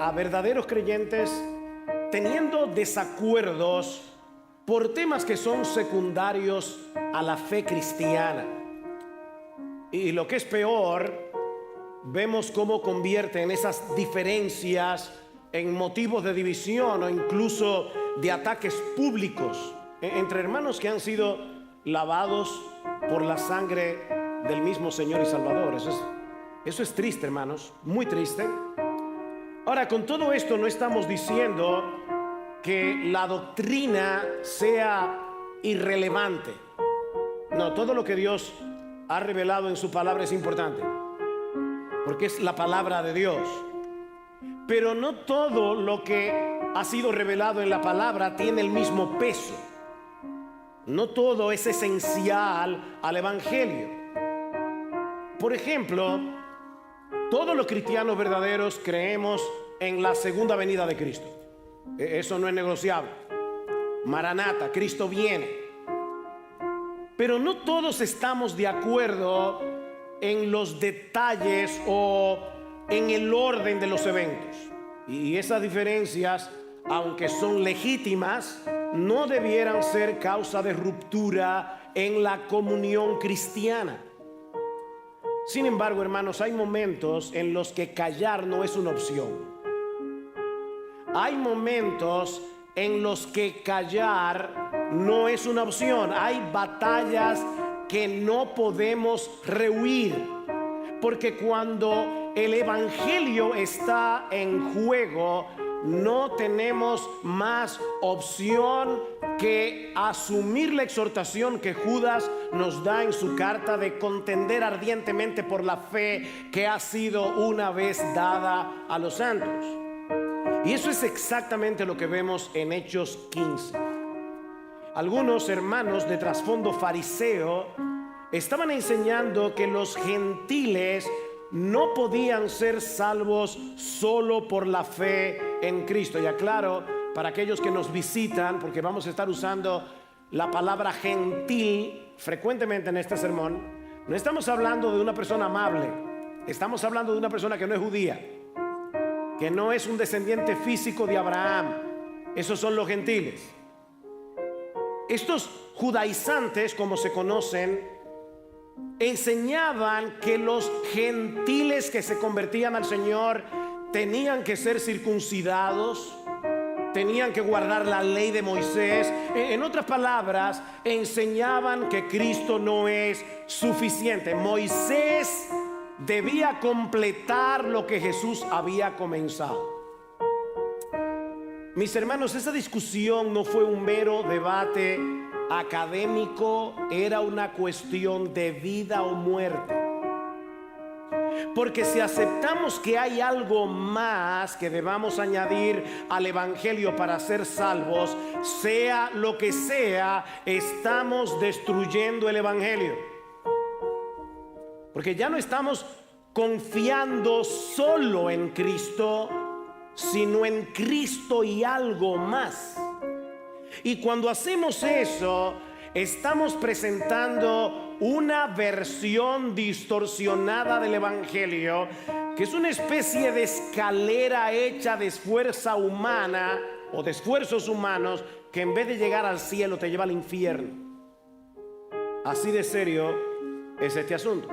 a verdaderos creyentes teniendo desacuerdos por temas que son secundarios a la fe cristiana. Y lo que es peor, vemos cómo convierten esas diferencias en motivos de división o incluso de ataques públicos entre hermanos que han sido lavados por la sangre del mismo Señor y Salvador. Eso es triste, hermanos, muy triste. Ahora, con todo esto no estamos diciendo que la doctrina sea irrelevante. No, todo lo que Dios ha revelado en su palabra es importante, porque es la palabra de Dios. Pero no todo lo que ha sido revelado en la palabra tiene el mismo peso. No todo es esencial al evangelio. Por ejemplo, todos los cristianos verdaderos creemos en la segunda venida de Cristo. Eso no es negociable. Maranata, Cristo viene. Pero no todos estamos de acuerdo en los detalles o en el orden de los eventos. Y esas diferencias, aunque son legítimas, no debieran ser causa de ruptura en la comunión cristiana. Sin embargo, hermanos, hay momentos en los que callar no es una opción. Hay momentos en los que callar no es una opción. Hay batallas que no podemos rehuir, porque cuando el evangelio está en juego, no tenemos más opción que asumir la exhortación que Judas nos da en su carta de contender ardientemente por la fe que ha sido una vez dada a los santos. Y eso es exactamente lo que vemos en Hechos 15. Algunos hermanos de trasfondo fariseo estaban enseñando que los gentiles no podían ser salvos solo por la fe en Cristo. Y aclaro para aquellos que nos visitan, porque vamos a estar usando la palabra gentil frecuentemente en este sermón, no estamos hablando de una persona amable, estamos hablando de una persona que no es judía, que no es un descendiente físico de Abraham. Esos son los gentiles. Estos judaizantes, como se conocen, enseñaban que los gentiles que se convertían al Señor tenían que ser circuncidados, tenían que guardar la ley de Moisés. En otras palabras, enseñaban que Cristo no es suficiente. Moisés debía completar lo que Jesús había comenzado. Mis hermanos, esa discusión no fue un mero debate académico, era una cuestión de vida o muerte. Porque si aceptamos que hay algo más que debamos añadir al evangelio para ser salvos, sea lo que sea, estamos destruyendo el evangelio. Porque ya no estamos confiando solo en Cristo, sino en Cristo y algo más. Y cuando hacemos eso, estamos presentando una versión distorsionada del evangelio, que es una especie de escalera hecha de fuerza humana o de esfuerzos humanos, que en vez de llegar al cielo te lleva al infierno. Así de serio es este asunto.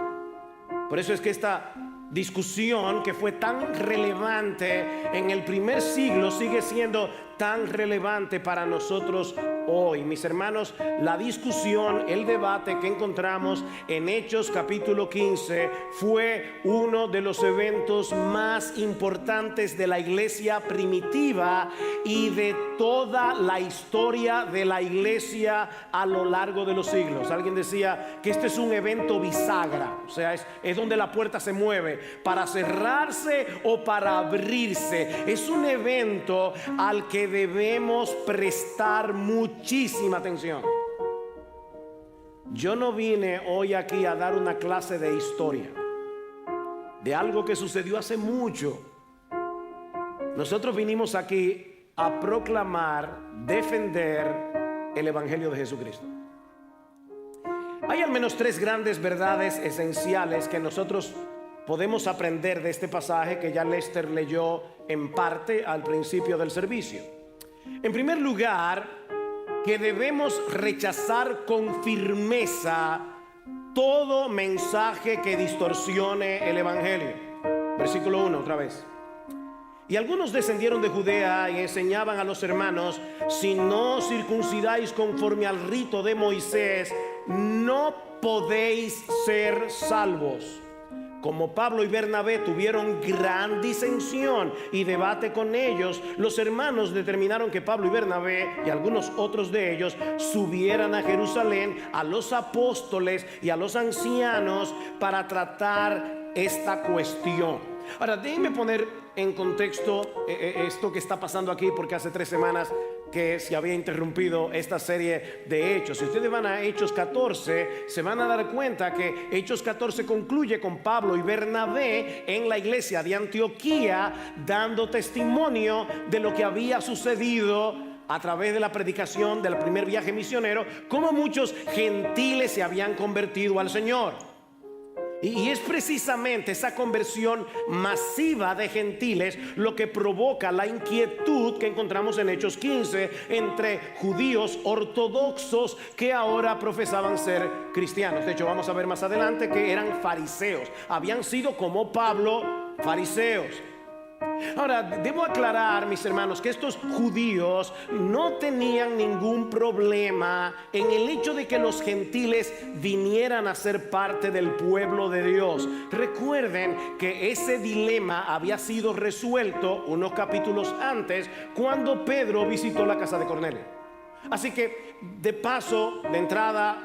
Por eso es que esta discusión, que fue tan relevante en el primer siglo, sigue siendo tan relevante para nosotros hoy. Mis hermanos, la discusión, el debate que encontramos en Hechos capítulo 15 fue uno de los eventos más importantes de la iglesia primitiva y de toda la historia de la iglesia a lo largo de los siglos. Alguien decía que este es un evento bisagra, o sea, es donde la puerta se mueve para cerrarse o para abrirse. Es un evento al que debemos prestar muchísima atención. Yo no vine hoy aquí a dar una clase de historia de algo que sucedió hace mucho. Nosotros vinimos aquí a proclamar, defender el evangelio de Jesucristo. Hay al menos tres grandes verdades esenciales que nosotros podemos aprender de este pasaje que ya Lester leyó en parte al principio del servicio? En primer lugar, que debemos rechazar con firmeza todo mensaje que distorsione el evangelio. Versículo 1 otra vez. Y algunos descendieron de Judea y enseñaban a los hermanos: si no os circuncidáis conforme al rito de Moisés, no podéis ser salvos. Como Pablo y Bernabé tuvieron gran disensión y debate con ellos, los hermanos determinaron que Pablo y Bernabé y algunos otros de ellos subieran a Jerusalén a los apóstoles y a los ancianos para tratar esta cuestión. Ahora, déjenme poner en contexto esto que está pasando aquí, porque hace 3 semanas que se había interrumpido esta serie de Hechos. Si ustedes van a Hechos 14, se van a dar cuenta que Hechos 14 concluye con Pablo y Bernabé en la iglesia de Antioquía, dando testimonio de lo que había sucedido a través de la predicación del primer viaje misionero, cómo muchos gentiles se habían convertido al Señor. Y es precisamente esa conversión masiva de gentiles lo que provoca la inquietud que encontramos en Hechos 15 entre judíos ortodoxos que ahora profesaban ser cristianos. De hecho, vamos a ver más adelante que eran fariseos. Habían sido, como Pablo, fariseos. Ahora, debo aclarar, mis hermanos, que estos judíos no tenían ningún problema en el hecho de que los gentiles vinieran a ser parte del pueblo de Dios. Recuerden que ese dilema había sido resuelto unos capítulos antes, cuando Pedro visitó la casa de Cornelio. Así que, de paso, de entrada,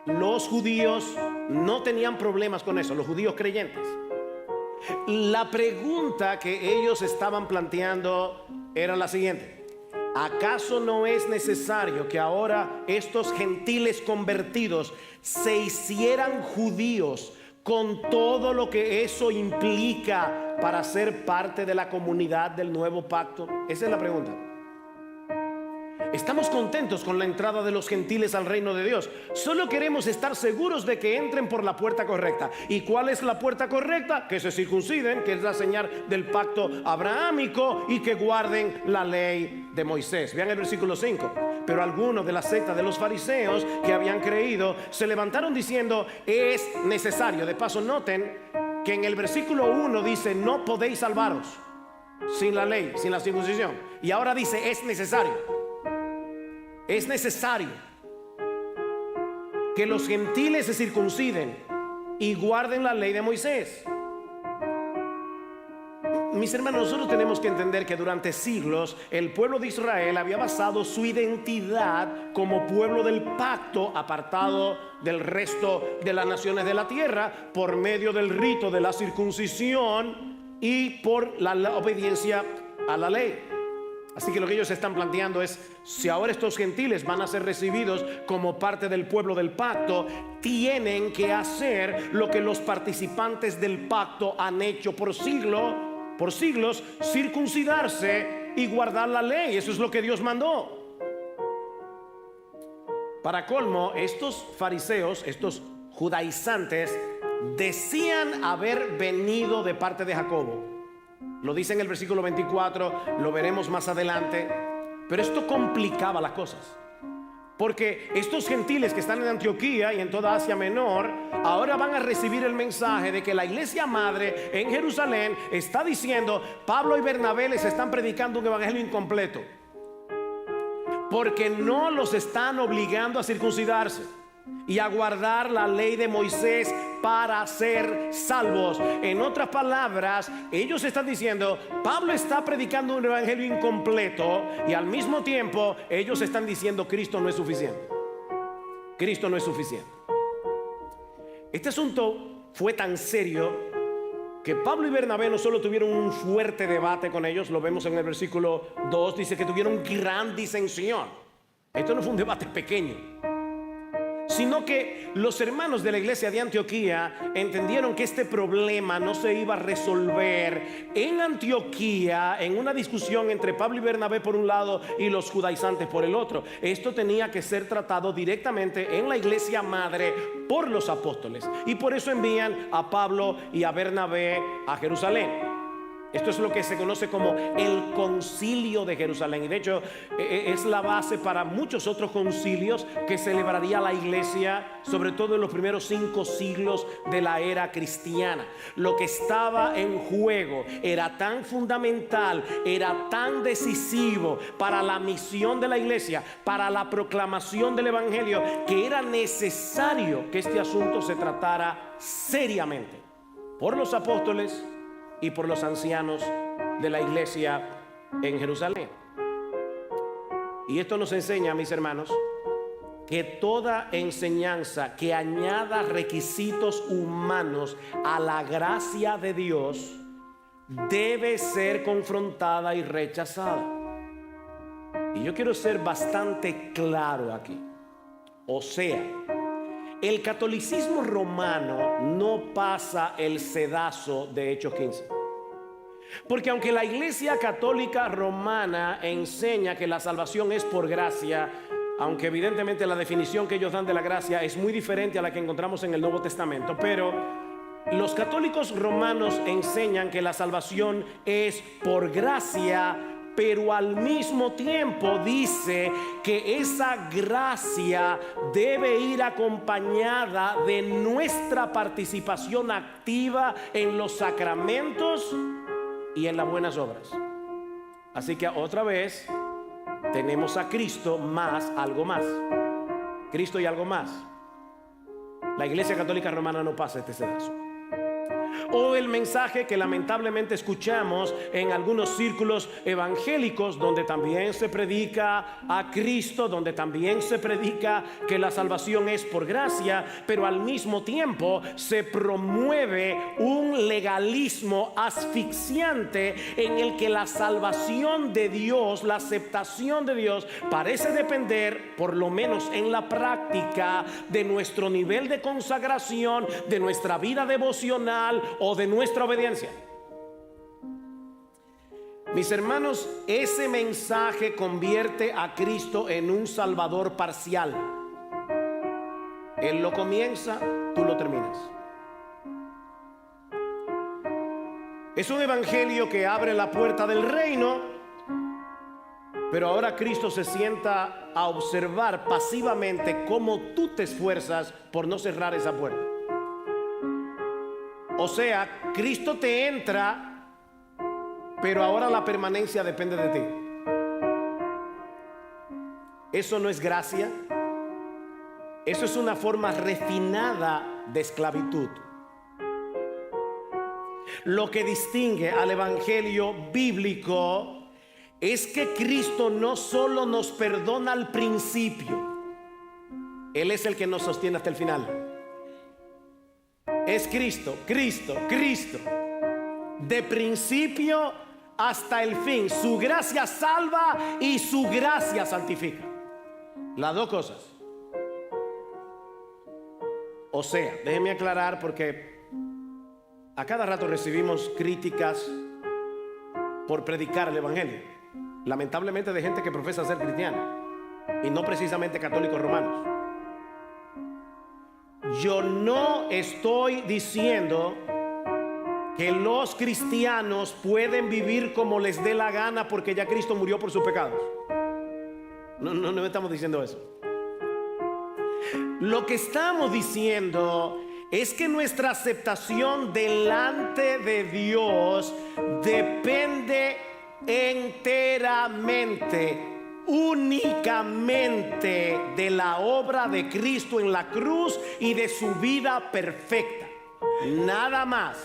los judíos no tenían problemas con eso, los judíos creyentes. La pregunta que ellos estaban planteando era la siguiente: ¿acaso no es necesario que ahora estos gentiles convertidos se hicieran judíos con todo lo que eso implica para ser parte de la comunidad del nuevo pacto? Esa es la pregunta. Estamos contentos con la entrada de los gentiles al reino de Dios. Solo queremos estar seguros de que entren por la puerta correcta. ¿Y cuál es la puerta correcta? Que se circunciden, que es la señal del pacto abrahámico, y que guarden la ley de Moisés. Vean el versículo 5. Pero algunos de la secta de los fariseos que habían creído se levantaron diciendo: es necesario. De paso, noten que en el versículo 1 dice: no podéis salvaros sin la ley, sin la circuncisión. Y ahora dice: es necesario. Es necesario que los gentiles se circunciden y guarden la ley de Moisés. Mis hermanos, nosotros tenemos que entender que durante siglos el pueblo de Israel había basado su identidad como pueblo del pacto, apartado del resto de las naciones de la tierra, por medio del rito de la circuncisión y por la obediencia a la ley. Así que lo que ellos están planteando es: si ahora estos gentiles van a ser recibidos como parte del pueblo del pacto, tienen que hacer lo que los participantes del pacto han hecho por siglos, circuncidarse y guardar la ley. Eso es lo que Dios mandó. Para colmo, estos fariseos, estos judaizantes, decían haber venido de parte de Jacobo. Lo dice en el versículo 24, lo veremos más adelante. Pero esto complicaba las cosas, porque estos gentiles que están en Antioquía y en toda Asia Menor ahora van a recibir el mensaje de que la iglesia madre en Jerusalén está diciendo: Pablo y Bernabé les están predicando un evangelio incompleto, porque no los están obligando a circuncidarse y a guardar la ley de Moisés para ser salvos. En otras palabras, ellos están diciendo: Pablo está predicando un evangelio incompleto, y al mismo tiempo ellos están diciendo: Cristo no es suficiente. Cristo no es suficiente. Este asunto fue tan serio que Pablo y Bernabé no solo tuvieron un fuerte debate con ellos, lo vemos en el versículo 2, dice que tuvieron gran disensión. Esto no fue un debate pequeño, sino que los hermanos de la iglesia de Antioquía entendieron que este problema no se iba a resolver en Antioquía en una discusión entre Pablo y Bernabé por un lado y los judaizantes por el otro. Esto tenía que ser tratado directamente en la iglesia madre por los apóstoles, y por eso envían a Pablo y a Bernabé a Jerusalén. Esto es lo que se conoce como el Concilio de Jerusalén, y de hecho es la base para muchos otros concilios que celebraría la iglesia, sobre todo en los primeros 5 siglos de la era cristiana. Lo que estaba en juego era tan fundamental, era tan decisivo para la misión de la iglesia, para la proclamación del evangelio, que era necesario que este asunto se tratara seriamente por los apóstoles y por los ancianos de la iglesia en Jerusalén. Y esto nos enseña, mis hermanos, que toda enseñanza que añada requisitos humanos a la gracia de Dios debe ser confrontada y rechazada. Y yo quiero ser bastante claro aquí. O sea, el catolicismo romano no pasa el sedazo de Hechos 15. Porque aunque la iglesia católica romana enseña que la salvación es por gracia, aunque evidentemente la definición que ellos dan de la gracia es muy diferente a la que encontramos en el Nuevo Testamento, pero los católicos romanos enseñan que la salvación es por gracia, pero al mismo tiempo dice que esa gracia debe ir acompañada de nuestra participación activa en los sacramentos y en las buenas obras. Así que otra vez tenemos a Cristo más algo más. Cristo y algo más. La iglesia católica romana no pasa este sedazo. O el mensaje que lamentablemente escuchamos en algunos círculos evangélicos, donde también se predica a Cristo, donde también se predica que la salvación es por gracia, pero al mismo tiempo se promueve un legalismo asfixiante en el que la salvación de Dios, la aceptación de Dios, parece depender, por lo menos en la práctica, de nuestro nivel de consagración, de nuestra vida devocional o de nuestra obediencia. Mis hermanos, ese mensaje convierte a Cristo en un salvador parcial. Él lo comienza, tú lo terminas. Es un evangelio que abre la puerta del reino, pero ahora Cristo se sienta a observar pasivamente cómo tú te esfuerzas por no cerrar esa puerta. O sea, Cristo te entra, pero ahora la permanencia depende de ti. Eso no es gracia. Eso es una forma refinada de esclavitud. Lo que distingue al evangelio bíblico es que Cristo no solo nos perdona al principio, Él es el que nos sostiene hasta el final. Es Cristo, Cristo, Cristo, de principio hasta el fin. Su gracia salva y su gracia santifica. Las dos cosas. O sea, déjenme aclarar, porque a cada rato recibimos críticas por predicar el evangelio, lamentablemente de gente que profesa ser cristiana y no precisamente católicos romanos. Yo no estoy diciendo que los cristianos pueden vivir como les dé la gana porque ya Cristo murió por sus pecados. No estamos diciendo eso. Lo que estamos diciendo es que nuestra aceptación delante de Dios depende enteramente, únicamente de la obra de Cristo en la cruz y de su vida perfecta. Nada más.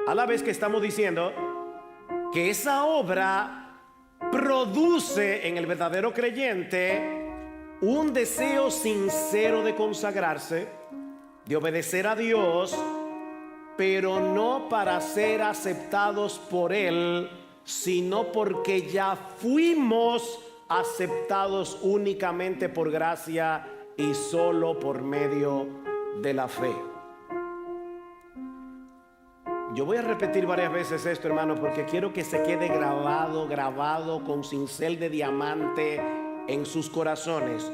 A la vez que estamos diciendo que esa obra produce en el verdadero creyente un deseo sincero de consagrarse, de obedecer a Dios, pero no para ser aceptados por Él, sino porque ya fuimos aceptados únicamente por gracia y solo por medio de la fe. Yo voy a repetir varias veces esto, hermano, porque quiero que se quede grabado con cincel de diamante en sus corazones.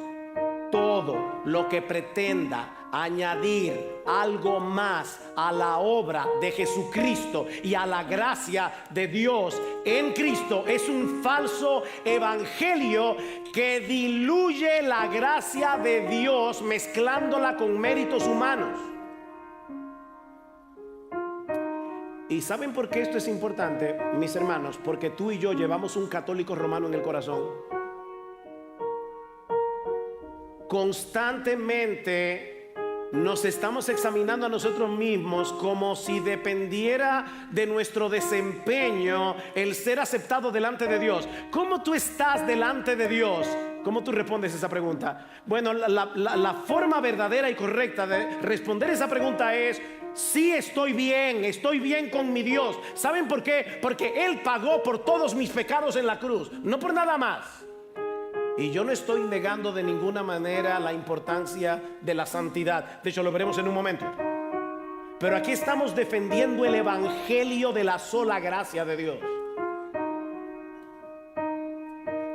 Todo lo que pretenda añadir algo más a la obra de Jesucristo y a la gracia de Dios en Cristo es un falso evangelio que diluye la gracia de Dios mezclándola con méritos humanos. ¿Y saben por qué esto es importante, mis hermanos? Porque tú y yo llevamos un católico romano en el corazón. Constantemente nos estamos examinando a nosotros mismos como si dependiera de nuestro desempeño el ser aceptado delante de Dios. ¿Cómo tú estás delante de Dios? ¿Cómo tú respondes esa pregunta? Bueno, la forma verdadera y correcta de responder esa pregunta es: sí, estoy bien con mi Dios. ¿Saben por qué? Porque Él pagó por todos mis pecados en la cruz, no por nada más. Y yo no estoy negando de ninguna manera la importancia de la santidad. De hecho, lo veremos en un momento. Pero aquí estamos defendiendo el evangelio de la sola gracia de Dios.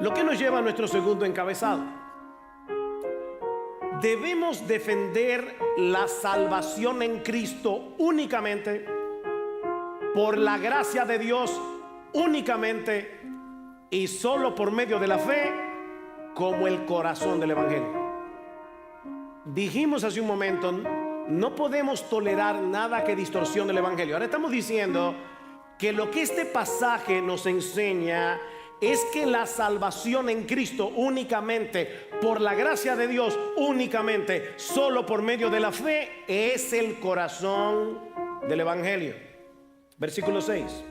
Lo que nos lleva a nuestro segundo encabezado. Debemos defender la salvación en Cristo únicamente, por la gracia de Dios únicamente y solo por medio de la fe, como el corazón del evangelio. Dijimos hace un momento, no podemos tolerar nada que distorsione el evangelio. Ahora estamos diciendo que lo que este pasaje nos enseña es que la salvación en Cristo únicamente, por la gracia de Dios únicamente, solo por medio de la fe, es el corazón del evangelio. Versículo 6.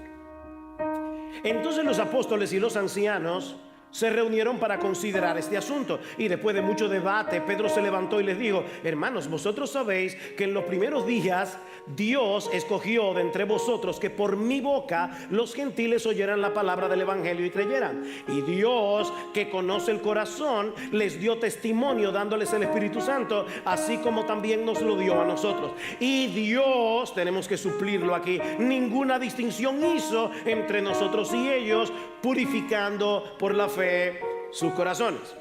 Entonces los apóstoles y los ancianos se reunieron para considerar este asunto, y después de mucho debate Pedro se levantó y les dijo: hermanos, vosotros sabéis que en los primeros días Dios escogió de entre vosotros que por mi boca los gentiles oyeran la palabra del evangelio y creyeran. Y Dios, que conoce el corazón, les dio testimonio dándoles el Espíritu Santo, así como también nos lo dio a nosotros. Y Dios, tenemos que suplirlo aquí, ninguna distinción hizo entre nosotros y ellos, purificando por la fe sus corazones.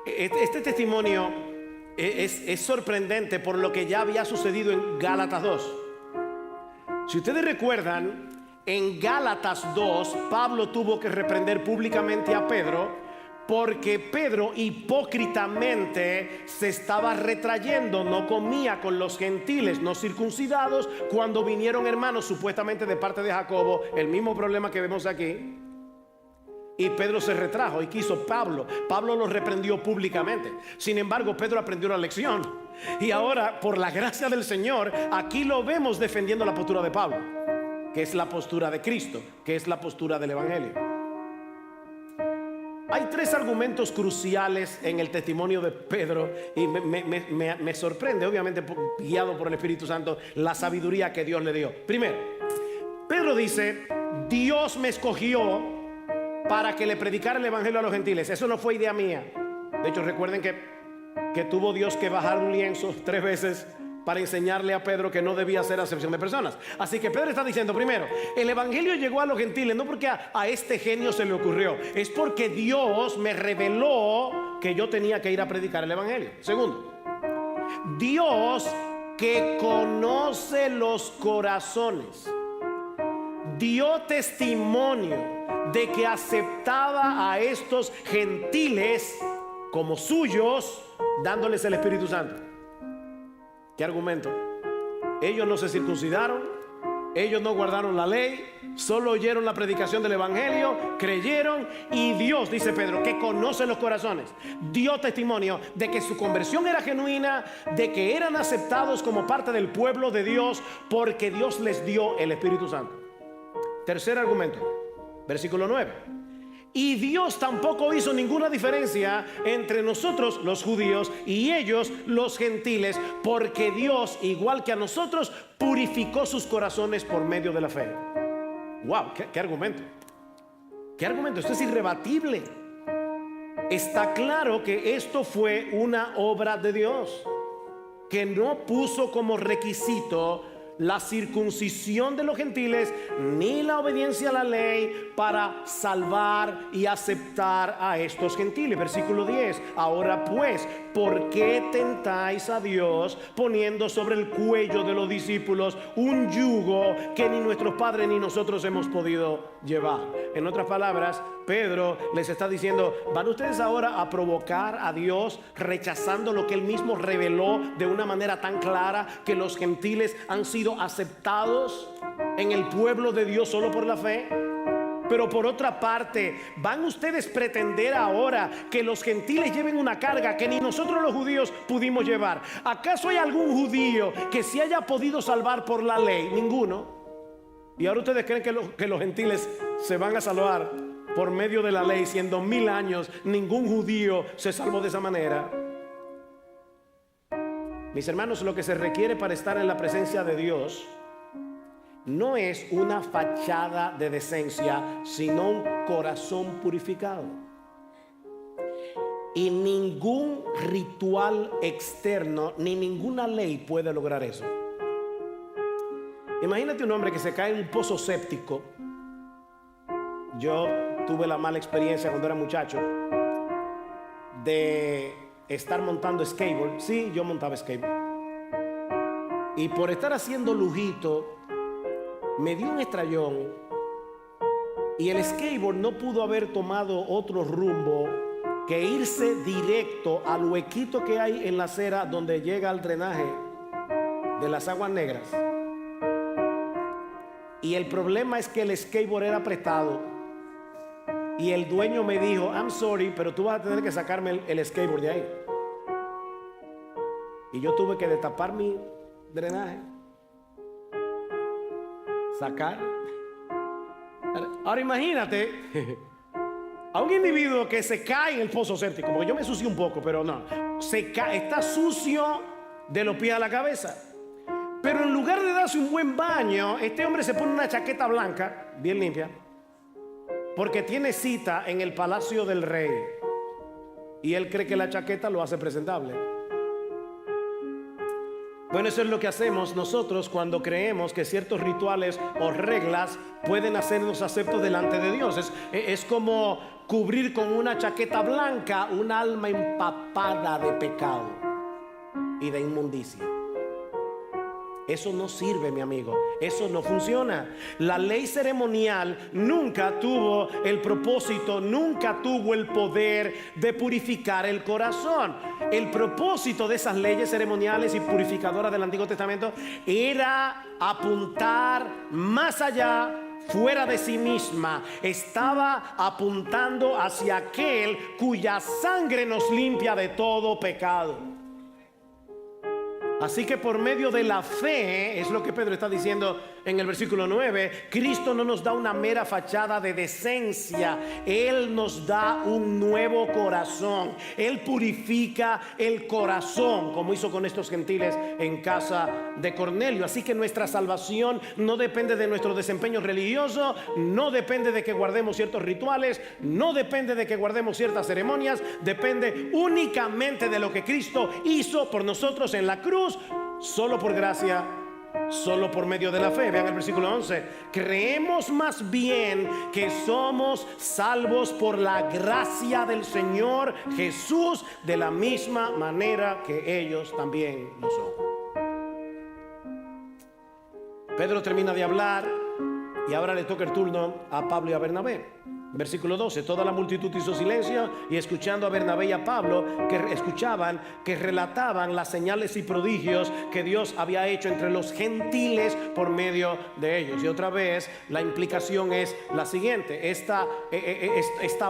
Este testimonio es sorprendente por lo que ya había sucedido en Gálatas 2. Si ustedes recuerdan, en Gálatas 2 Pablo tuvo que reprender públicamente a Pedro porque Pedro hipócritamente se estaba retrayendo, no comía con los gentiles no circuncidados cuando vinieron hermanos supuestamente de parte de Jacobo, el mismo problema que vemos aquí. Y Pedro se retrajo y quiso Pablo lo reprendió públicamente. Sin embargo, Pedro aprendió la lección, y ahora, por la gracia del Señor, aquí lo vemos defendiendo la postura de Pablo, que es la postura de Cristo, que es la postura del evangelio. Hay tres argumentos cruciales en el testimonio de Pedro, y me sorprende, obviamente guiado por el Espíritu Santo, la sabiduría que Dios le dio. Primero, Pedro dice: Dios me escogió para que le predicara el evangelio a los gentiles. Eso no fue idea mía. De hecho, recuerden que tuvo Dios que bajar un lienzo 3 veces para enseñarle a Pedro que no debía hacer acepción de personas. Así que Pedro está diciendo, primero, el evangelio llegó a los gentiles no porque a este genio se le ocurrió, es porque Dios me reveló que yo tenía que ir a predicar el evangelio. Segundo, Dios, que conoce los corazones, dio testimonio de que aceptaba a estos gentiles como suyos, dándoles el Espíritu Santo. ¿Qué argumento? Ellos no se circuncidaron, ellos no guardaron la ley, solo oyeron la predicación del evangelio, creyeron, y Dios, dice Pedro, que conoce los corazones, dio testimonio de que su conversión era genuina, de que eran aceptados como parte del pueblo de Dios, porque Dios les dio el Espíritu Santo. Tercer argumento, versículo 9. Y Dios tampoco hizo ninguna diferencia entre nosotros los judíos y ellos los gentiles, porque Dios, igual que a nosotros, purificó sus corazones por medio de la fe. Wow, qué argumento. Qué argumento, esto es irrebatible. está claro que esto fue una obra de Dios, que no puso como requisito la circuncisión de los gentiles ni la obediencia a la ley para salvar y aceptar a estos gentiles. Versículo 10: ahora pues, ¿por qué tentáis a Dios poniendo sobre el cuello de los discípulos un yugo que ni nuestros padres ni nosotros hemos podido llevar? En otras palabras, Pedro les está diciendo: ¿van ustedes ahora a provocar a Dios rechazando lo que él mismo reveló de una manera tan clara, que los gentiles han sido aceptados en el pueblo de Dios solo por la fe? Pero por otra parte, ¿van ustedes a pretender ahora que los gentiles lleven una carga que ni nosotros los judíos pudimos llevar? ¿Acaso hay algún judío que se haya podido salvar por la ley? Ninguno. ¿Y ahora ustedes creen que los gentiles se van a salvar por medio de la ley, siendo 1000 años ningún judío se salvó de esa manera? Mis hermanos, lo que se requiere para estar en la presencia de Dios no es una fachada de decencia, sino un corazón purificado. Y ningún ritual externo ni ninguna ley puede lograr eso. Imagínate un hombre que se cae en un pozo séptico. Yo tuve la mala experiencia cuando era muchacho de estar montando skateboard. Sí, yo montaba skateboard. Y por estar haciendo lujito, me dio un estrellón. Y el skateboard no pudo haber tomado otro rumbo que irse directo al huequito que hay en la acera donde llega al drenaje de las aguas negras. Y el problema es que el skateboard era apretado. Y el dueño me dijo: I'm sorry, pero tú vas a tener que sacarme el skateboard de ahí. Y yo tuve que destapar mi drenaje, sacar. Ahora imagínate a un individuo que se cae en el pozo séptico, porque yo me sucio un poco, pero no, se cae, está sucio de los pies a la cabeza. Pero en lugar de darse un buen baño, este hombre se pone una chaqueta blanca, bien limpia, porque tiene cita en el palacio del rey. Y él cree que la chaqueta lo hace presentable. Bueno, eso es lo que hacemos nosotros cuando creemos que ciertos rituales o reglas pueden hacernos aceptos delante de Dios. Es como cubrir con una chaqueta blanca un alma empapada de pecado y de inmundicia. Eso no sirve, mi amigo. Eso no funciona. La ley ceremonial nunca tuvo el propósito, nunca tuvo el poder de purificar el corazón. El propósito de esas leyes ceremoniales y purificadoras del Antiguo Testamento era apuntar más allá, fuera de sí misma. Estaba apuntando hacia aquel cuya sangre nos limpia de todo pecado. Así que por medio de la fe, es lo que Pedro está diciendo en el versículo 9, Cristo no nos da una mera fachada de decencia. Él nos da un nuevo corazón. Él purifica el corazón, como hizo con estos gentiles en casa de Cornelio. Así que nuestra salvación no depende de nuestro desempeño religioso, no depende de que guardemos ciertos rituales, no depende de que guardemos ciertas ceremonias. Depende únicamente de lo que Cristo hizo por nosotros en la cruz, solo por gracia, solo por medio de la fe. Vean el versículo 11. Creemos más bien que somos salvos por la gracia del Señor Jesús, de la misma manera que ellos también lo son. Pedro termina de hablar y ahora le toca el turno a Pablo y a Bernabé. Versículo 12. Toda la multitud hizo silencio, y escuchando a Bernabé y a Pablo, que escuchaban, que relataban las señales y prodigios que Dios había hecho entre los gentiles por medio de ellos. Y otra vez la implicación es la siguiente: esta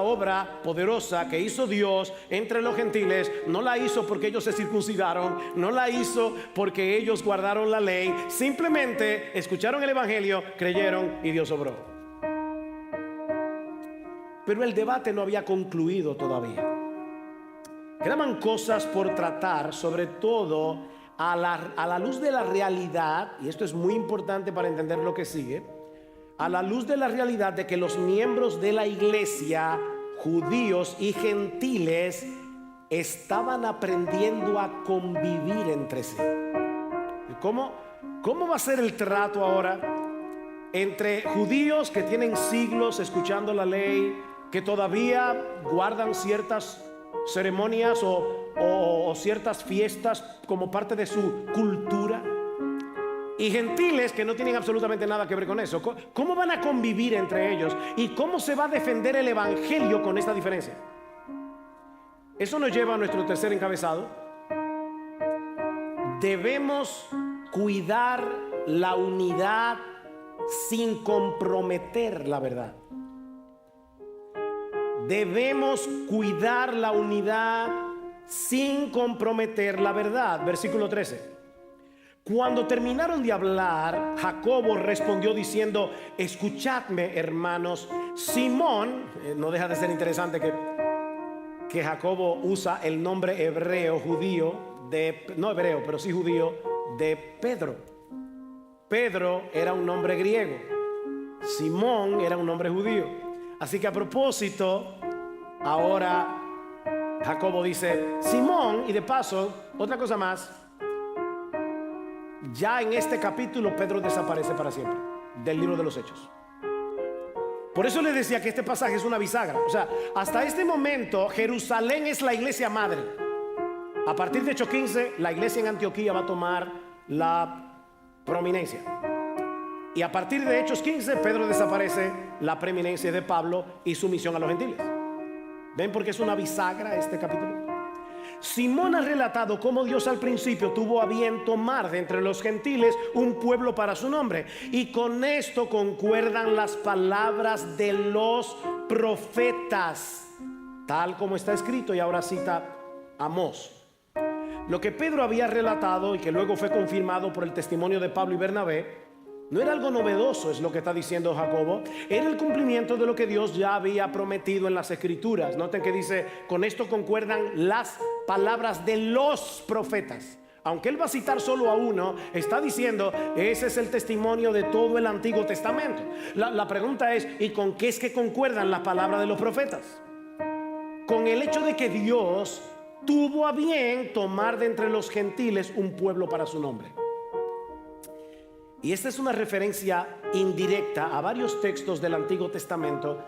obra poderosa que hizo Dios entre los gentiles no la hizo porque ellos se circuncidaron, no la hizo porque ellos guardaron la ley. Simplemente escucharon el evangelio, creyeron y Dios obró. Pero el debate no había concluido todavía. Quedaban cosas por tratar, sobre todo a la luz de la realidad, y esto es muy importante para entender lo que sigue, a la luz de la realidad de que los miembros de la iglesia judíos y gentiles estaban aprendiendo a convivir entre sí. ¿Cómo va a ser el trato ahora entre judíos que tienen siglos escuchando la ley, que todavía guardan ciertas ceremonias o ciertas fiestas como parte de su cultura, y gentiles que no tienen absolutamente nada que ver con eso? ¿Cómo van a convivir entre ellos? ¿Y cómo se va a defender el evangelio con esta diferencia? Eso nos lleva a nuestro tercer encabezado. Debemos cuidar la unidad sin comprometer la verdad. Debemos cuidar la unidad sin comprometer la verdad. Versículo 13. Cuando terminaron de hablar, Jacobo respondió diciendo: escuchadme, hermanos. Simón, no deja de ser interesante que Jacobo usa el nombre hebreo, judío, no hebreo, pero sí judío, de Pedro. Pedro era un nombre griego, Simón era un nombre judío. Así que a propósito, ahora Jacobo dice Simón, y de paso, otra cosa más, ya en este capítulo Pedro desaparece para siempre del libro de los Hechos. Por eso les decía que este pasaje es una bisagra. O sea, hasta este momento Jerusalén es la iglesia madre. A partir de Hechos 15, la iglesia en Antioquía va a tomar la prominencia. Y a partir de Hechos 15, Pedro desaparece, la preeminencia de Pablo y su misión a los gentiles. ¿Ven por qué es una bisagra este capítulo? Simón ha relatado cómo Dios al principio tuvo a bien tomar de entre los gentiles un pueblo para su nombre. Y con esto concuerdan las palabras de los profetas, tal como está escrito, y ahora cita Amós. Lo que Pedro había relatado y que luego fue confirmado por el testimonio de Pablo y Bernabé no era algo novedoso, es lo que está diciendo Jacobo. Era el cumplimiento de lo que Dios ya había prometido en las escrituras. Noten que dice: con esto concuerdan las palabras de los profetas. Aunque él va a citar solo a uno, está diciendo: ese es el testimonio de todo el Antiguo Testamento. La pregunta es: ¿y con qué es que concuerdan las palabras de los profetas? Con el hecho de que Dios tuvo a bien tomar de entre los gentiles un pueblo para su nombre. Y esta es una referencia indirecta a varios textos del Antiguo Testamento.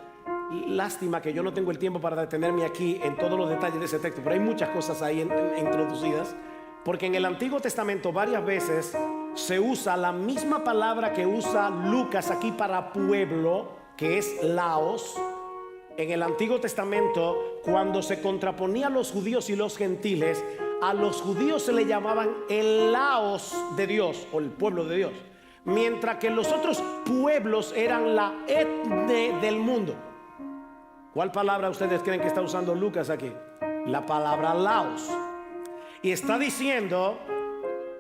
Lástima que yo no tengo el tiempo para detenerme aquí en todos los detalles de ese texto, pero hay muchas cosas ahí introducidas. Porque en el Antiguo Testamento varias veces se usa la misma palabra que usa Lucas aquí para pueblo, que es laos. En el Antiguo Testamento, cuando se contraponía a los judíos y los gentiles, a los judíos se le llamaban el laos de Dios, o el pueblo de Dios, mientras que los otros pueblos eran la etne del mundo. ¿Cuál palabra ustedes creen que está usando Lucas aquí? La palabra laos. Y está diciendo: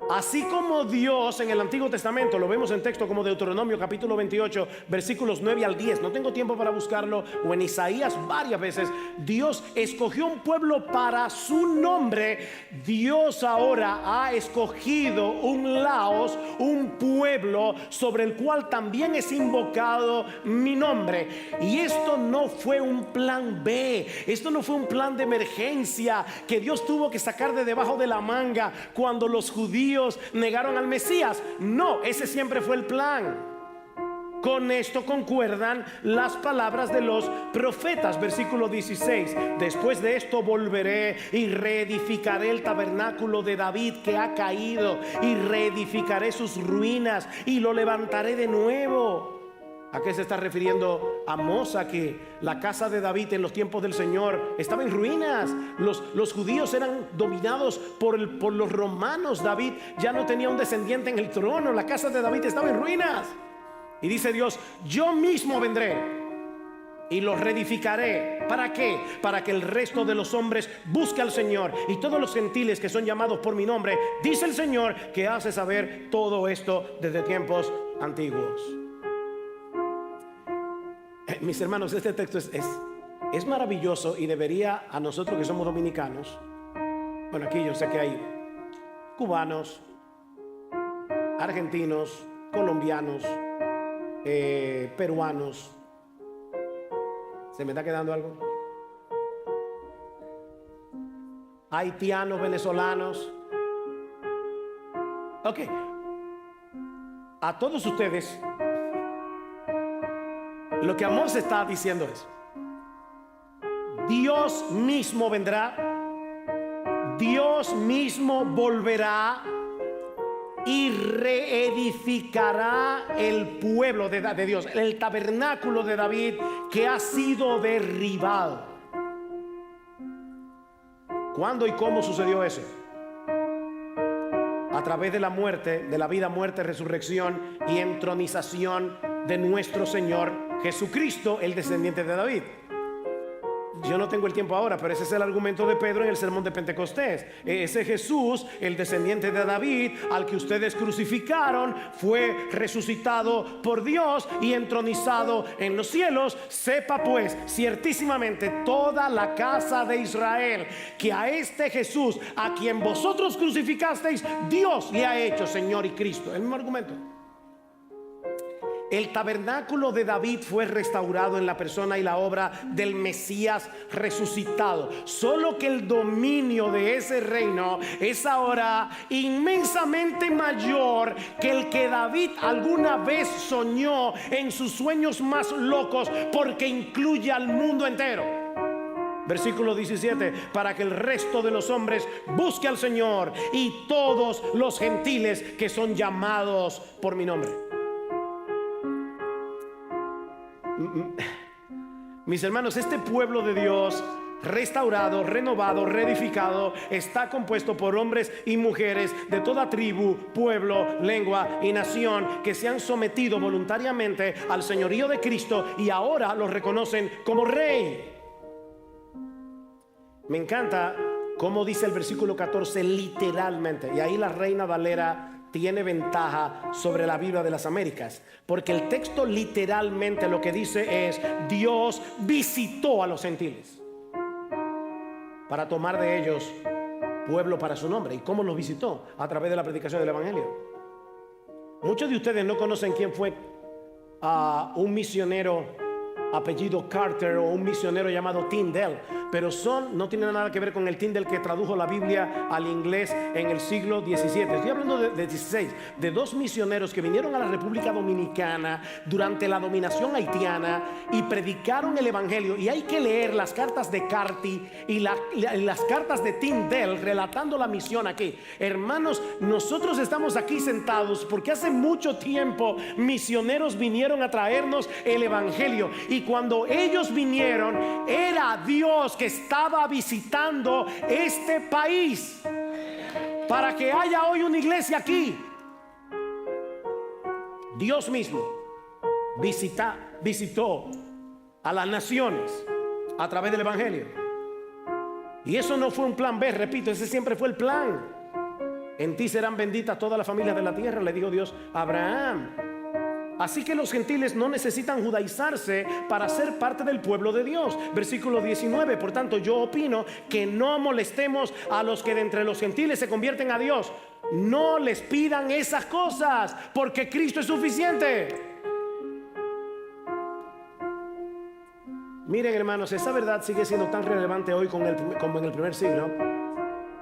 así como Dios en el Antiguo Testamento, lo vemos en texto como Deuteronomio capítulo 28 versículos 9 al 10, no tengo tiempo para buscarlo, o en Isaías varias veces, Dios escogió un pueblo para su nombre. Dios ahora ha escogido un laos, un pueblo sobre el cual también es invocado mi nombre. Y esto no fue un plan B, esto no fue un plan de emergencia que Dios tuvo que sacar de debajo de la manga cuando los judíos negaron al Mesías. No, ese siempre fue el plan. Con esto concuerdan las palabras de los profetas. Versículo 16: después de esto volveré y reedificaré el tabernáculo de David que ha caído, y reedificaré sus ruinas y lo levantaré de nuevo. ¿A qué se está refiriendo Amós aquí? La casa de David en los tiempos del Señor estaba en ruinas. Los judíos eran dominados por los romanos. David ya no tenía un descendiente en el trono. La casa de David estaba en ruinas. Y dice Dios: yo mismo vendré y los reedificaré. ¿Para qué? Para que el resto de los hombres busque al Señor, y todos los gentiles que son llamados por mi nombre, dice el Señor, que hace saber todo esto desde tiempos antiguos. Mis hermanos, este texto es maravilloso, y debería, a nosotros que somos dominicanos, bueno, aquí yo sé que hay cubanos, argentinos, colombianos, peruanos. ¿Se me está quedando algo? haitianos, venezolanos. Ok, a todos ustedes, lo que Amós está diciendo es: Dios mismo vendrá, Dios mismo volverá y reedificará el pueblo de Dios, el tabernáculo de David que ha sido derribado. ¿Cuándo y cómo sucedió eso? A través de la muerte, de la vida, muerte, resurrección y entronización de nuestro Señor Jesucristo, el descendiente de David. Yo no tengo el tiempo ahora, pero ese es el argumento de Pedro en el sermón de Pentecostés. Ese Jesús, el descendiente de David, al que ustedes crucificaron, fue resucitado por Dios y entronizado en los cielos. Sepa pues ciertísimamente toda la casa de Israel que a este Jesús, a quien vosotros crucificasteis, Dios le ha hecho Señor y Cristo. El mismo argumento. El tabernáculo de David fue restaurado en la persona y la obra del Mesías resucitado. Solo que el dominio de ese reino es ahora inmensamente mayor que el que David alguna vez soñó en sus sueños más locos, porque incluye al mundo entero. Versículo 17: para que el resto de los hombres busque al Señor y todos los gentiles que son llamados por mi nombre. Mis hermanos, este pueblo de Dios restaurado, renovado, reedificado, está compuesto por hombres y mujeres de toda tribu, pueblo, lengua y nación que se han sometido voluntariamente al señorío de Cristo y ahora lo reconocen como rey. Me encanta cómo dice el versículo 14 literalmente, y ahí la Reina Valera tiene ventaja sobre la Biblia de las Américas, porque el texto literalmente lo que dice es: Dios visitó a los gentiles para tomar de ellos pueblo para su nombre. ¿Y cómo los visitó? A través de la predicación del Evangelio. Muchos de ustedes no conocen quién fue un misionero apellido Carter o un misionero llamado Tyndale, pero no tienen nada que ver con el Tyndale que tradujo la Biblia al inglés en el siglo XVII. Estoy hablando de 16, de dos misioneros que vinieron a la República Dominicana durante la dominación haitiana y predicaron el Evangelio. Y hay que leer las cartas de Carty y las cartas de Tyndale relatando la misión aquí. Hermanos, nosotros estamos aquí sentados porque hace mucho tiempo misioneros vinieron a traernos el Evangelio, y cuando ellos vinieron era Dios que estaba visitando este país para que haya hoy una iglesia aquí. Dios mismo visitó a las naciones a través del Evangelio. Y eso no fue un plan B, repito, ese siempre fue el plan. En ti serán benditas todas las familias de la tierra, le dijo Dios a Abraham. Así que los gentiles no necesitan judaizarse para ser parte del pueblo de Dios. Versículo 19: por tanto, yo opino que no molestemos a los que de entre los gentiles se convierten a Dios. No les pidan esas cosas, porque Cristo es suficiente. Miren, hermanos, esa verdad sigue siendo tan relevante hoy como en el primer siglo,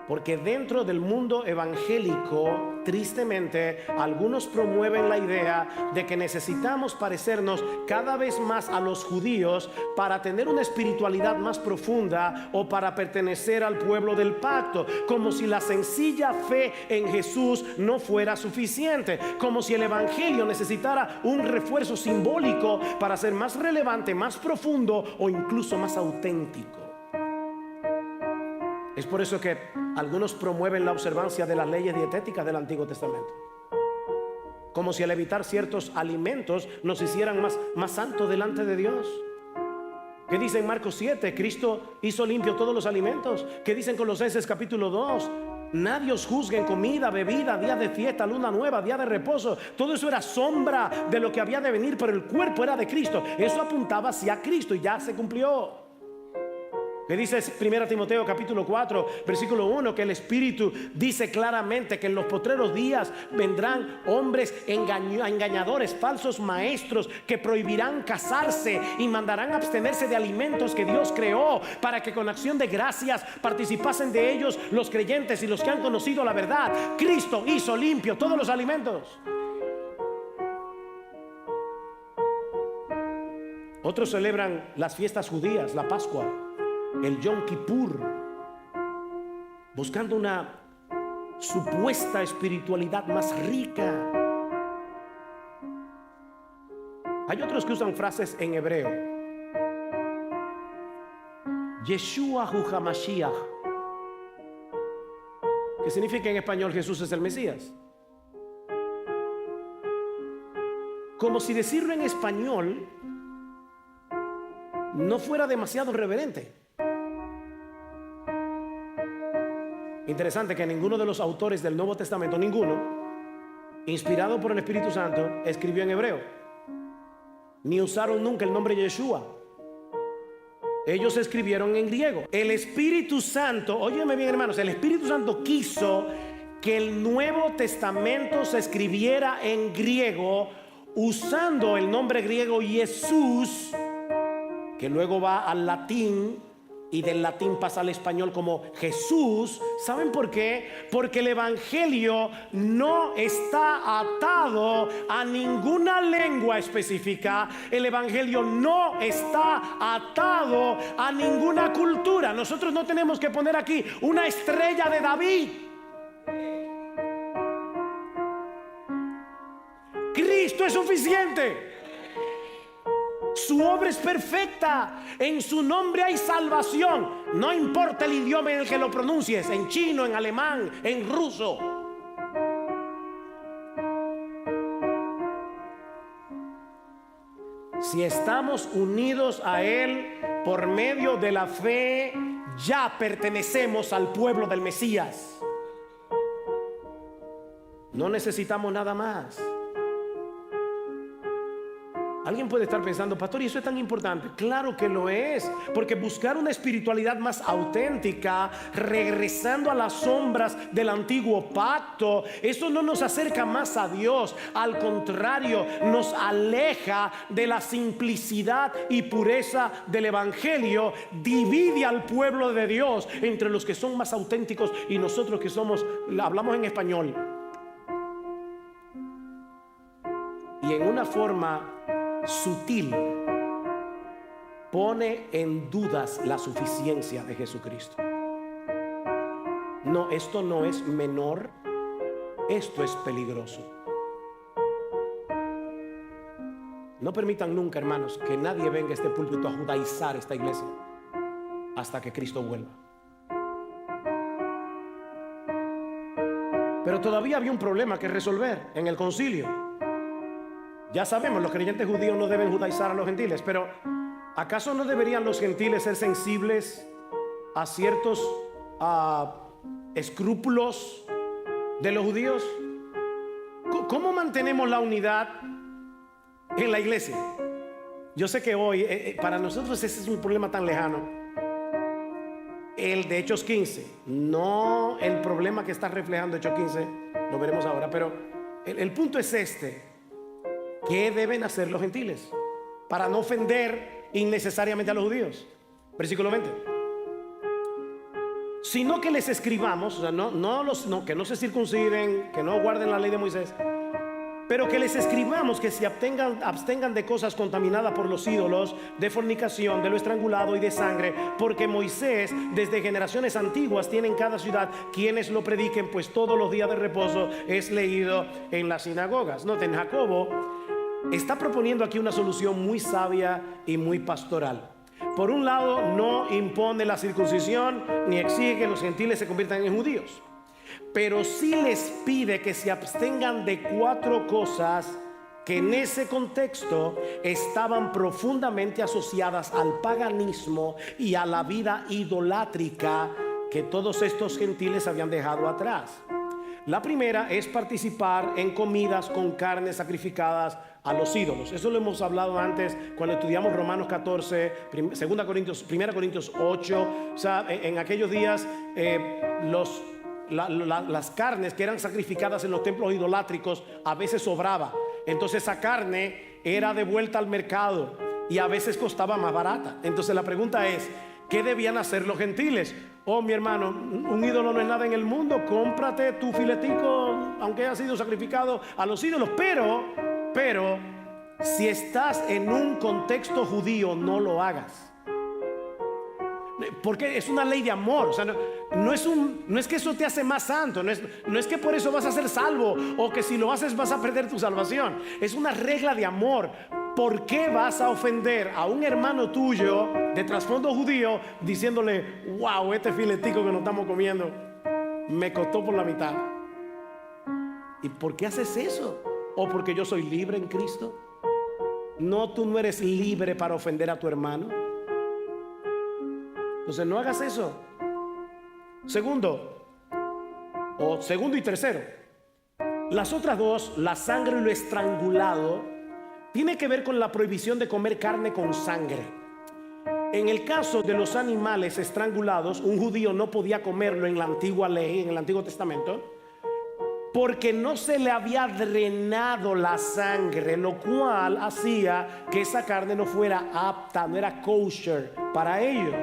porque dentro del mundo evangélico, tristemente, algunos promueven la idea de que necesitamos parecernos cada vez más a los judíos para tener una espiritualidad más profunda o para pertenecer al pueblo del pacto, como si la sencilla fe en Jesús no fuera suficiente, como si el evangelio necesitara un refuerzo simbólico para ser más relevante, más profundo o incluso más auténtico. Es por eso que algunos promueven la observancia de las leyes dietéticas del Antiguo Testamento, como si al evitar ciertos alimentos nos hicieran más santos delante de Dios. ¿Qué dice en Marcos 7? Cristo hizo limpio todos los alimentos. ¿Qué dice en Colosenses capítulo 2? Nadie os juzgue en comida, bebida, día de fiesta, luna nueva, día de reposo. Todo eso era sombra de lo que había de venir, pero el cuerpo era de Cristo. Eso apuntaba hacia Cristo y ya se cumplió. Que dice 1 Timoteo capítulo 4 versículo 1, que el Espíritu dice claramente que en los postreros días vendrán hombres engañadores, falsos maestros, que prohibirán casarse y mandarán abstenerse de alimentos que Dios creó, para que con acción de gracias participasen de ellos los creyentes y los que han conocido la verdad. Cristo hizo limpio todos los alimentos. Otros celebran las fiestas judías, la Pascua, el Yom Kippur, buscando una supuesta espiritualidad más rica. Hay otros que usan frases en hebreo. Yeshua hu HaMashiach, que significa en español Jesús es el Mesías. Como si decirlo en español no fuera demasiado reverente. Interesante que ninguno de los autores del Nuevo Testamento, ninguno, inspirado por el Espíritu Santo, escribió en hebreo, ni usaron nunca el nombre Yeshua. Ellos escribieron en griego. El Espíritu Santo, óyeme bien, hermanos, el Espíritu Santo quiso que el Nuevo Testamento se escribiera en griego, usando el nombre griego Jesús, que luego va al latín y del latín pasa al español como Jesús. ¿Saben por qué? Porque el evangelio no está atado a ninguna lengua específica. El evangelio no está atado a ninguna cultura. Nosotros no tenemos que poner aquí una estrella de David. Cristo es suficiente. Su obra es perfecta. En su nombre hay salvación. No importa el idioma en el que lo pronuncies, en chino, en alemán, en ruso. Si estamos unidos a Él por medio de la fe, ya pertenecemos al pueblo del Mesías. No necesitamos nada más. Alguien puede estar pensando, pastor, ¿y eso es tan importante? Claro que lo es, porque buscar una espiritualidad más auténtica, regresando a las sombras del antiguo pacto, eso no nos acerca más a Dios. Al contrario, nos aleja de la simplicidad y pureza del evangelio. Divide al pueblo de Dios entre los que son más auténticos y nosotros que hablamos en español. Y en una forma sutil pone en dudas la suficiencia de Jesucristo. No, esto no es menor, esto es peligroso. No permitan nunca, hermanos, que nadie venga a este púlpito a judaizar esta iglesia hasta que Cristo vuelva. Pero todavía había un problema que resolver en el concilio. Ya sabemos, los creyentes judíos no deben judaizar a los gentiles, pero ¿acaso no deberían los gentiles ser sensibles a ciertos escrúpulos de los judíos? ¿Cómo mantenemos la unidad en la iglesia? Yo sé que hoy para nosotros ese es un problema tan lejano, el de Hechos 15, no el problema que está reflejando Hechos 15, lo veremos ahora, pero el punto es este: ¿qué deben hacer los gentiles para no ofender innecesariamente a los judíos? Versículo 20. Sino que les escribamos, o sea, que no se circunciden, que no guarden la ley de Moisés, pero que les escribamos que se abstengan de cosas contaminadas por los ídolos, de fornicación, de lo estrangulado y de sangre, porque Moisés desde generaciones antiguas tiene en cada ciudad quienes lo prediquen, pues todos los días de reposo es leído en las sinagogas. Noten, Jacobo está proponiendo aquí una solución muy sabia y muy pastoral. Por un lado, no impone la circuncisión ni exige que los gentiles se conviertan en judíos, pero sí les pide que se abstengan de 4 cosas que en ese contexto estaban profundamente asociadas al paganismo y a la vida idolátrica que todos estos gentiles habían dejado atrás. La primera es participar en comidas con carnes sacrificadas a los ídolos. Eso lo hemos hablado antes cuando estudiamos Romanos 14, 1 Corintios 8. O sea, en aquellos días las carnes que eran sacrificadas en los templos idolátricos a veces sobraba. Entonces esa carne era devuelta al mercado y a veces costaba más barata. Entonces la pregunta es, ¿qué debían hacer los gentiles? Oh, mi hermano, un ídolo no es nada en el mundo. Cómprate tu filetico, aunque haya sido sacrificado a los ídolos. Pero si estás en un contexto judío, no lo hagas, porque es una ley de amor. O sea, no es que eso te hace más santo, no es que por eso vas a ser salvo, o que si lo haces vas a perder tu salvación. Es una regla de amor. ¿Por qué vas a ofender a un hermano tuyo de trasfondo judío diciéndole, wow, este filetico que nos estamos comiendo me costó por la mitad? ¿Y por qué haces eso? ¿O porque yo soy libre en Cristo? No, tú no eres libre para ofender a tu hermano. Entonces no hagas eso. Segundo y tercero, las otras dos, la sangre y lo estrangulado, tiene que ver con la prohibición de comer carne con sangre. En el caso de los animales estrangulados, un judío no podía comerlo en la antigua ley, en el Antiguo Testamento, porque no se le había drenado la sangre, lo cual hacía que esa carne no fuera apta, no era kosher para ellos.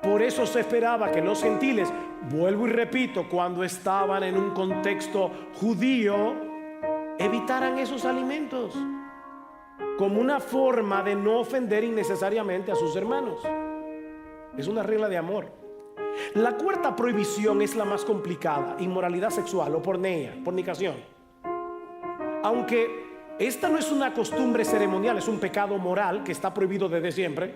Por eso se esperaba que los gentiles, vuelvo y repito, cuando estaban en un contexto judío, evitaran esos alimentos, como una forma de no ofender innecesariamente a sus hermanos. Es una regla de amor. La cuarta prohibición es la más complicada: inmoralidad sexual o porneia, fornicación. Aunque esta no es una costumbre ceremonial, es un pecado moral que está prohibido desde siempre.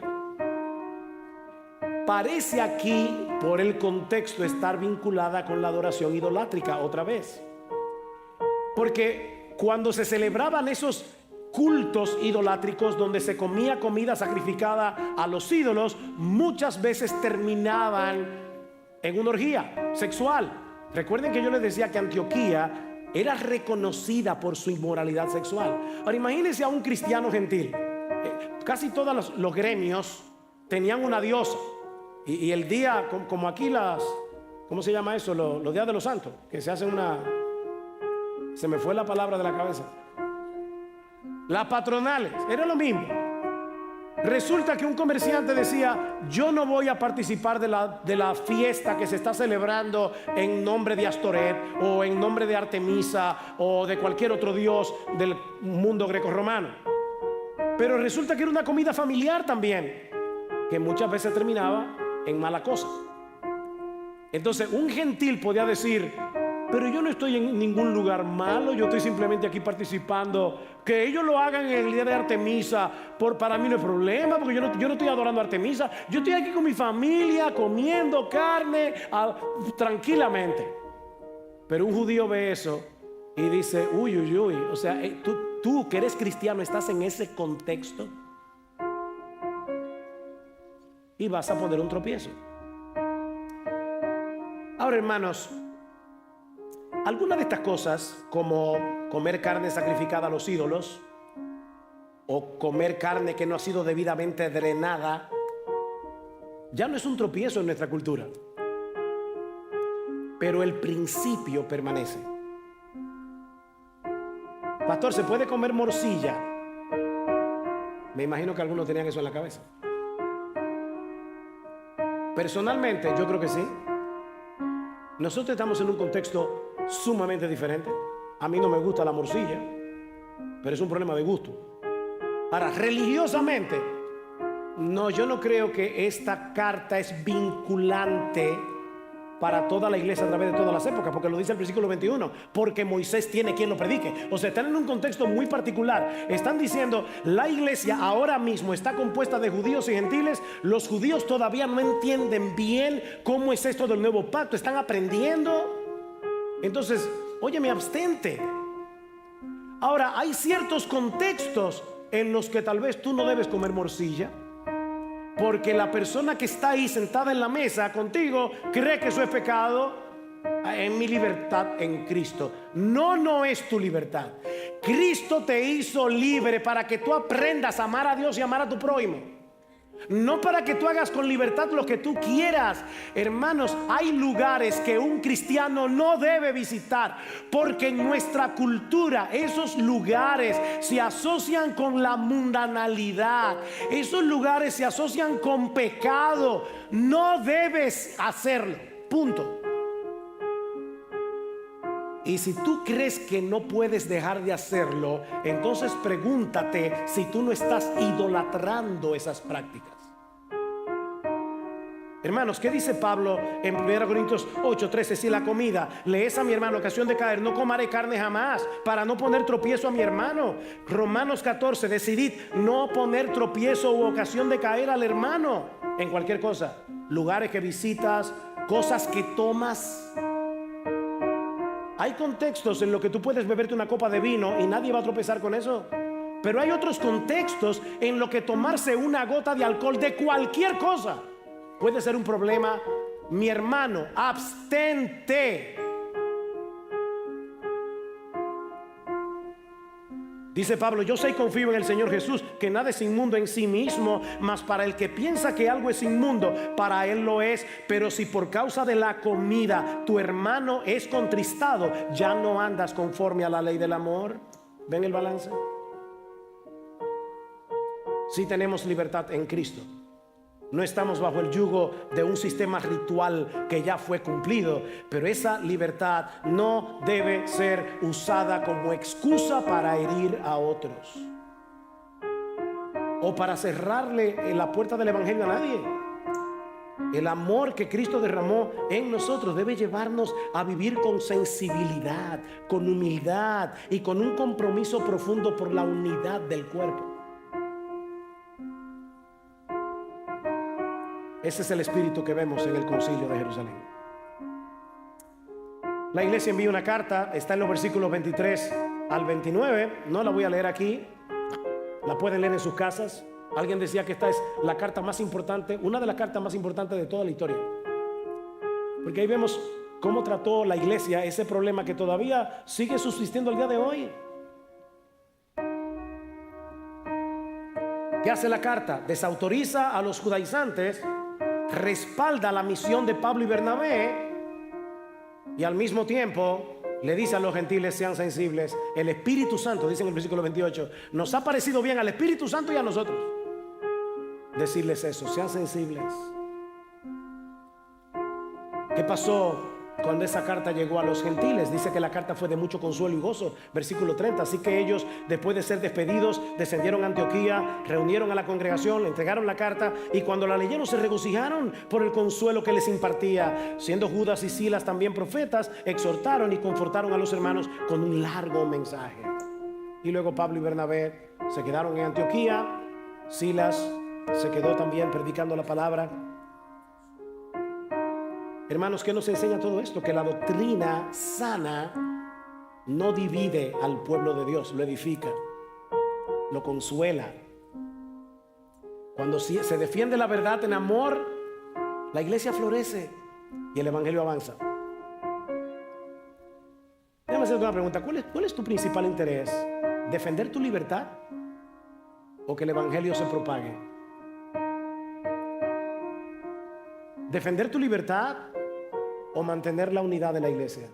Parece aquí, por el contexto, estar vinculada con la adoración idolátrica otra vez. Porque cuando se celebraban esos cultos idolátricos donde se comía comida sacrificada a los ídolos, muchas veces terminaban en una orgía sexual. Recuerden que yo les decía que Antioquía era reconocida por su inmoralidad sexual. Ahora imagínense a un cristiano gentil. Casi todos los gremios tenían una diosa. Y el día, como aquí ¿cómo se llama eso? Los días de los santos, que se hacen se me fue la palabra de la cabeza. Las patronales, era lo mismo. Resulta que un comerciante decía, yo no voy a participar de la fiesta que se está celebrando en nombre de Astoret, o en nombre de Artemisa, o de cualquier otro dios del mundo grecorromano. Pero resulta que era una comida familiar también, que muchas veces terminaba en mala cosa. Entonces un gentil podía decir, pero yo no estoy en ningún lugar malo, yo estoy simplemente aquí participando. Que ellos lo hagan en el día de Artemisa, para mí no hay problema, porque yo no estoy adorando a Artemisa. Yo estoy aquí con mi familia, comiendo carne, tranquilamente. Pero un judío ve eso y dice, uy, uy, uy. O sea, tú que eres cristiano, estás en ese contexto y vas a poner un tropiezo. Ahora, hermanos, algunas de estas cosas, como comer carne sacrificada a los ídolos, o comer carne que no ha sido debidamente drenada, ya no es un tropiezo en nuestra cultura, pero el principio permanece. Pastor, ¿se puede comer morcilla? Me imagino que algunos tenían eso en la cabeza. Personalmente, yo creo que sí. Nosotros estamos en un contexto sumamente diferente. A mí no me gusta la morcilla, pero es un problema de gusto. Ahora, religiosamente, no, yo no creo que esta carta es vinculante para toda la iglesia a través de todas las épocas, porque lo dice el versículo 21, porque Moisés tiene quien lo predique. O sea, están en un contexto muy particular. Están diciendo, la iglesia ahora mismo está compuesta de judíos y gentiles. Los judíos todavía no entienden bien cómo es esto del nuevo pacto, están aprendiendo. Entonces, óyeme, abstente. Ahora, hay ciertos contextos en los que tal vez tú no debes comer morcilla, porque la persona que está ahí sentada en la mesa contigo cree que eso es pecado, en mi libertad en Cristo. No, no es tu libertad. Cristo te hizo libre para que tú aprendas a amar a Dios y amar a tu prójimo. No para que tú hagas con libertad lo que tú quieras. Hermanos, hay lugares que un cristiano no debe visitar, porque en nuestra cultura esos lugares se asocian con la mundanalidad. Esos lugares se asocian con pecado. No debes hacerlo. Punto. Y si tú crees que no puedes dejar de hacerlo, entonces pregúntate si tú no estás idolatrando esas prácticas. Hermanos, ¿qué dice Pablo en 1 Corintios 8:13? Si la comida le es a mi hermano ocasión de caer, no comeré carne jamás, para no poner tropiezo a mi hermano. Romanos 14, decidid no poner tropiezo u ocasión de caer al hermano en cualquier cosa. Lugares que visitas, cosas que tomas. Hay contextos en los que tú puedes beberte una copa de vino y nadie va a tropezar con eso. Pero hay otros contextos en los que tomarse una gota de alcohol de cualquier cosa puede ser un problema. Mi hermano, abstente. Dice Pablo: yo sé y confío en el Señor Jesús, que nada es inmundo en sí mismo, mas para el que piensa que algo es inmundo, para él lo es. Pero si por causa de la comida tu hermano es contristado, ya no andas conforme a la ley del amor. ¿Ven el balance? Sí tenemos libertad en Cristo. No estamos bajo el yugo de un sistema ritual que ya fue cumplido, pero esa libertad no debe ser usada como excusa para herir a otros o para cerrarle la puerta del evangelio a nadie. El amor que Cristo derramó en nosotros debe llevarnos a vivir con sensibilidad, con humildad y con un compromiso profundo por la unidad del cuerpo. Ese es el espíritu que vemos en el concilio de Jerusalén. La iglesia envía una carta, está en los versículos 23 al 29. No la voy a leer aquí, la pueden leer en sus casas. Alguien decía que esta es la carta más importante, una de las cartas más importantes de toda la historia, porque ahí vemos cómo trató la iglesia ese problema que todavía sigue subsistiendo el día de hoy. ¿Qué hace la carta? Desautoriza a los judaizantes, respalda la misión de Pablo y Bernabé, y al mismo tiempo le dice a los gentiles: sean sensibles. El Espíritu Santo, dice en el versículo 28, nos ha parecido bien al Espíritu Santo y a nosotros decirles eso, sean sensibles. ¿Qué pasó cuando esa carta llegó a los gentiles? Dice que la carta fue de mucho consuelo y gozo, versículo 30. Así que ellos, después de ser despedidos, descendieron a Antioquía, reunieron a la congregación, le entregaron la carta, y cuando la leyeron se regocijaron por el consuelo que les impartía. Siendo Judas y Silas también profetas, exhortaron y confortaron a los hermanos con un largo mensaje. Y luego Pablo y Bernabé se quedaron en Antioquía. Silas se quedó también predicando la palabra. Hermanos, ¿qué nos enseña todo esto? Que la doctrina sana no divide al pueblo de Dios, lo edifica, lo consuela. Cuando se defiende la verdad en amor, la iglesia florece y el evangelio avanza. Déjame hacerte una pregunta. ¿Cuál es tu principal interés? ¿Defender tu libertad o que el evangelio se propague? ¿Defender tu libertad o mantener la unidad de la iglesia?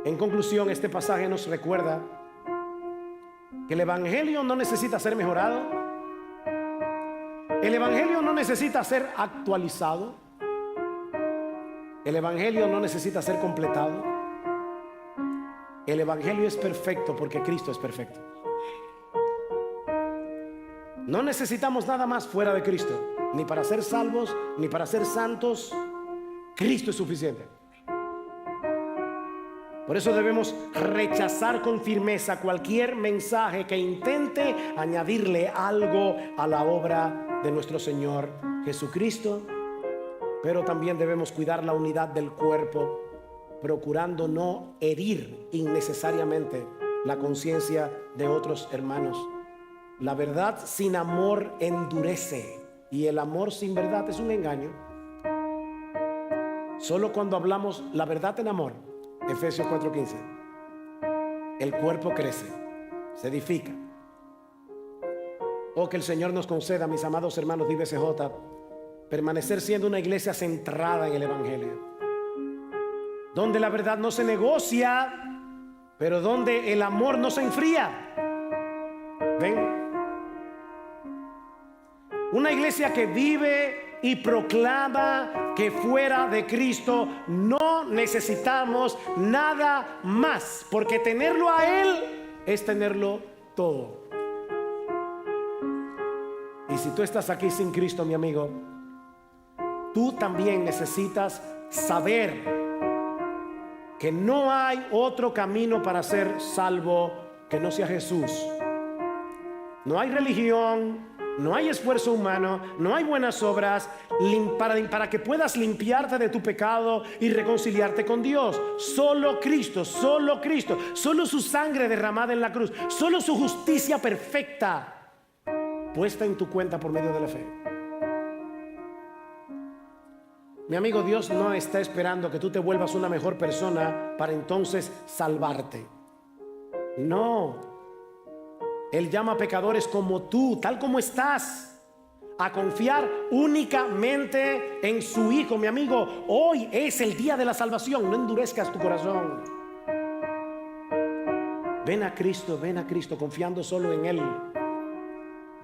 En conclusión, este pasaje nos recuerda que el evangelio no necesita ser mejorado. El evangelio no necesita ser actualizado. El evangelio no necesita ser completado. El evangelio es perfecto porque Cristo es perfecto. No necesitamos nada más fuera de Cristo, ni para ser salvos, ni para ser santos. Cristo es suficiente. Por eso debemos rechazar con firmeza cualquier mensaje que intente añadirle algo a la obra de nuestro Señor Jesucristo. Pero también debemos cuidar la unidad del cuerpo, procurando no herir innecesariamente la conciencia de otros hermanos. La verdad sin amor endurece, y el amor sin verdad es un engaño. Solo cuando hablamos la verdad en amor, Efesios 4:15, el cuerpo crece, se edifica. Oh, que el Señor nos conceda, mis amados hermanos de IBCJ, permanecer siendo una iglesia centrada en el Evangelio, donde la verdad no se negocia, pero donde el amor no se enfría. ¿Ven? Una iglesia que vive y proclama que fuera de Cristo no necesitamos nada más, porque tenerlo a Él es tenerlo todo. Y si tú estás aquí sin Cristo, mi amigo, tú también necesitas saber que no hay otro camino para ser salvo que no sea Jesús. No hay religión, no hay esfuerzo humano, no hay buenas obras para que puedas limpiarte de tu pecado y reconciliarte con Dios. Solo Cristo, solo Cristo, solo su sangre derramada en la cruz, solo su justicia perfecta puesta en tu cuenta por medio de la fe. Mi amigo, Dios no está esperando que tú te vuelvas una mejor persona para entonces salvarte. No. Él llama a pecadores como tú, tal como estás, a confiar únicamente en su Hijo. Mi amigo, hoy es el día de la salvación. No endurezcas tu corazón. Ven a Cristo, confiando solo en Él.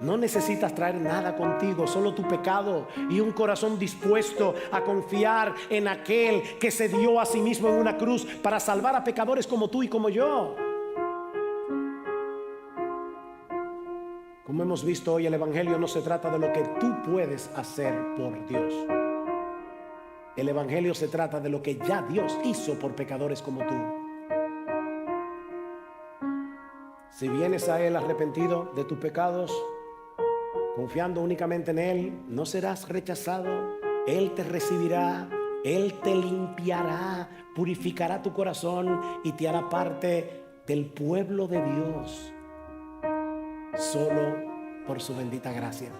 No necesitas traer nada contigo, solo tu pecado y un corazón dispuesto a confiar en aquel que se dio a sí mismo en una cruz para salvar a pecadores como tú y como yo. Como hemos visto hoy, el Evangelio no se trata de lo que tú puedes hacer por Dios. El Evangelio se trata de lo que ya Dios hizo por pecadores como tú. Si vienes a Él arrepentido de tus pecados, confiando únicamente en Él, no serás rechazado. Él te recibirá, Él te limpiará, purificará tu corazón y te hará parte del pueblo de Dios, solo por su bendita gracia.